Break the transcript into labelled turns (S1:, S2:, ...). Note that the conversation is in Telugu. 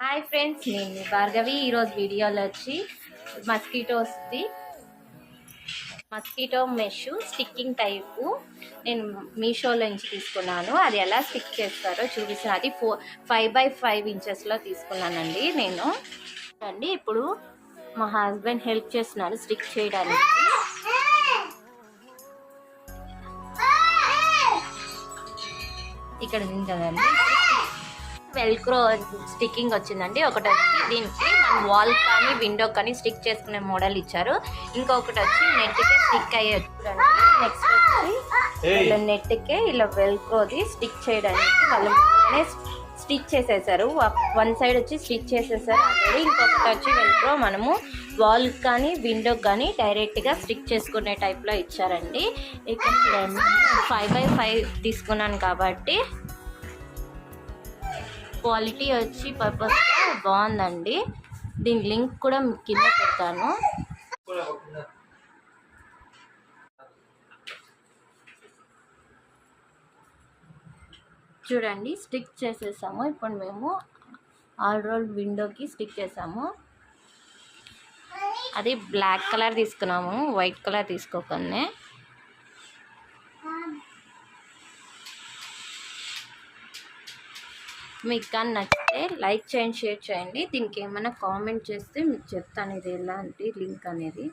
S1: హాయ్ ఫ్రెండ్స్, నేను మీ భార్గవి. ఈరోజు వీడియోలో వచ్చి మస్కిటో మెష్ స్టిక్కింగ్ టైపు నేను మీషోలో నుంచి తీసుకున్నాను. అది ఎలా స్టిక్ చేస్తారో చూపిస్తాను. అది 5x5 ఇంచెస్లో తీసుకున్నానండి నేను. అండి ఇప్పుడు మా హస్బెండ్ హెల్ప్ చేస్తున్నారు స్టిక్ చేయడానికి. ఇక్కడ ఉంది కదండి, వెల్క్రో స్టిక్కింగ్ వచ్చిందండి. ఒకటి వచ్చి దీనికి మనం వాల్ కానీ విండో కానీ స్టిక్ చేసుకునే మోడల్ ఇచ్చారు. ఇంకొకటి వచ్చి నెట్కే స్టిక్ అయ్యే చూడండి. నెక్స్ట్ వచ్చి నెట్కే ఇలా వెల్క్రోది స్టిక్ చేయడానికి వాళ్ళు స్టిచ్ చేసేసారు. వన్ సైడ్ వచ్చి స్టిచ్ చేసేసారు ఆల్రెడీ. ఇంకొకటి వచ్చి వెల్క్రో మనము వాల్ కానీ విండో కానీ డైరెక్ట్గా స్టిక్ చేసుకునే టైప్లో ఇచ్చారండి. ఇక్కడ 5x5 తీసుకున్నాను కాబట్టి క్వాలిటీ వచ్చి పర్పస్గా బాగుందండి. దీని లింక్ కూడా కింద పెడతాను. చూడండి, స్టిక్ చేసేసాము. ఇప్పుడు మేము ఆల్ రోల్ విండోకి స్టిక్ చేసాము. అది బ్లాక్ కలర్ తీసుకున్నాము, వైట్ కలర్ తీసుకోకనే. మీకు కానీ నచ్చితే లైక్ చేయండి, షేర్ చేయండి. దీనికి ఏమైనా కామెంట్ చేస్తే మీకు చెప్తాను ఇది ఎలాంటి లింక్ అనేది.